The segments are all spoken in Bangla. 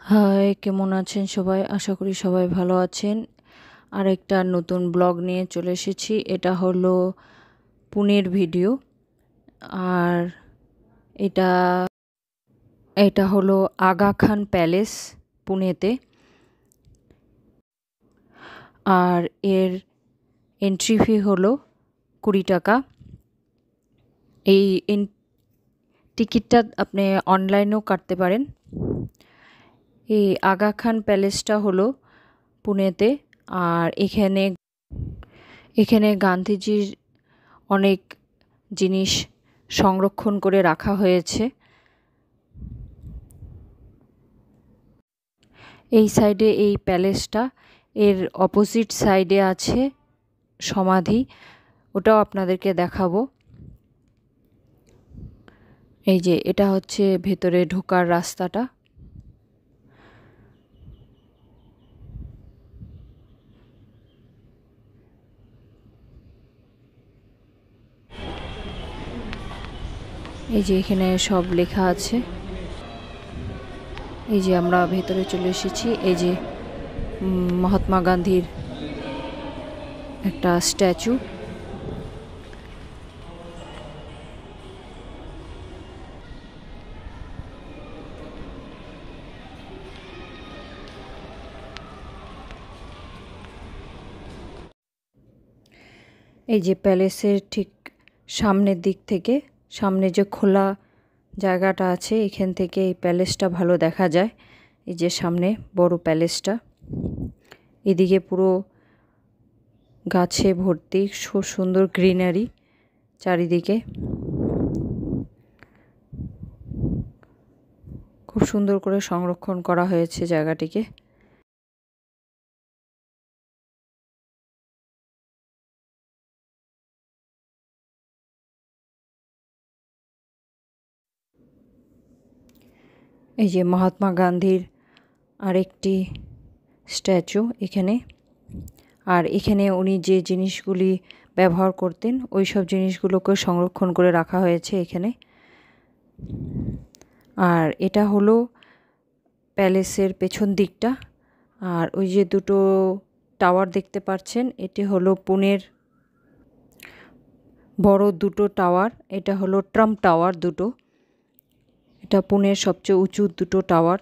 হাই, কেমন আছেন সবাই? আশা করি সবাই ভালো আছেন। আরেকটা নতুন ব্লগ নিয়ে চলে এসেছি। এটা হলো পুনের ভিডিও। আর এটা এটা হলো আগা খান প্যালেস, পুনেতে। আর এর এন্ট্রি ফি হলো 20 টাকা। এই টিকিটটা আপনি অনলাইনেও কাটতে পারেন। এই আগা খান প্যালেসটা হলো পুনেতে। আর এখানে গান্ধীজির অনেক জিনিস সংরক্ষণ করে রাখা হয়েছে। এই সাইডে এই প্যালেসটা, এর অপোজিট সাইডে আছে সমাধি, ওটাও আপনাদেরকে দেখাবো। এই যে এটা হচ্ছে ভেতরে ঢোকার রাস্তাটা। এই যে এখানে সব লেখা আছে। এই যে আমরা ভেতরে চলে এসেছি। এই যে মহাত্মা গান্ধীর একটা স্ট্যাচু। এই যে প্যালেসের ঠিক সামনের দিক থেকে, সামনে যে খোলা জায়গাটা আছে, এখান থেকে এই প্যালেসটা ভালো দেখা যায়। এই যে সামনে বড় প্যালেসটা, এদিকে পুরো গাছে ভর্তি, খুব সুন্দর গ্রিনারি চারিদিকে। খুব সুন্দর করে সংরক্ষণ করা হয়েছে জায়গাটিকে। এই যে মহাত্মা গান্ধীর আরেকটি স্ট্যাচু এখানে। আর এখানে উনি যে জিনিসগুলি ব্যবহার করতেন, ওই সব জিনিসগুলোকে সংরক্ষণ করে রাখা হয়েছে এখানে। আর এটা হলো প্যালেসের পেছন দিকটা। আর ওই যে দুটো টাওয়ার দেখতে পাচ্ছেন, এটি হলো পুনের বড় দুটো টাওয়ার। এটা হলো ট্রাম্প টাওয়ার দুটো। এটা পুনের সবচেয়ে উঁচু দুটো টাওয়ার।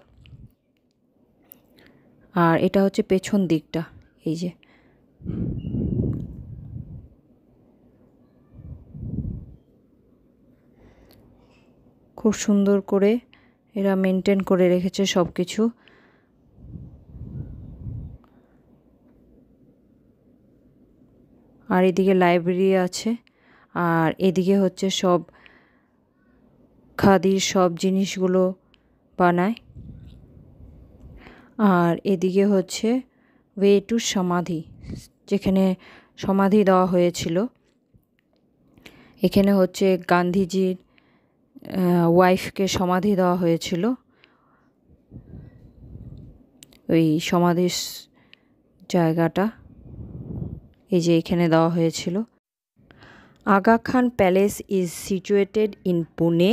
আর এটা হচ্ছে পেছন দিকটা। এই যে খুব সুন্দর করে এরা মেনটেন করে রেখেছে সব কিছু। আর এদিকে লাইব্রেরি আছে। আর এদিকে হচ্ছে সব খাদির সব জিনিসগুলো বানায়। আর এদিকে হচ্ছে ওয়ে টু সমাধি, যেখানে সমাধি দেওয়া হয়েছিল। এখানে হচ্ছে গান্ধীজির ওয়াইফকে সমাধি দেওয়া হয়েছিল। ওই সমাধির জায়গাটা এই যে এখানে দেওয়া হয়েছিল। Aga Khan Palace is situated in Pune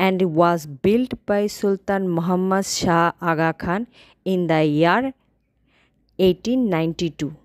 and was built by Sultan Muhammad Shah Aga Khan in the year 1892.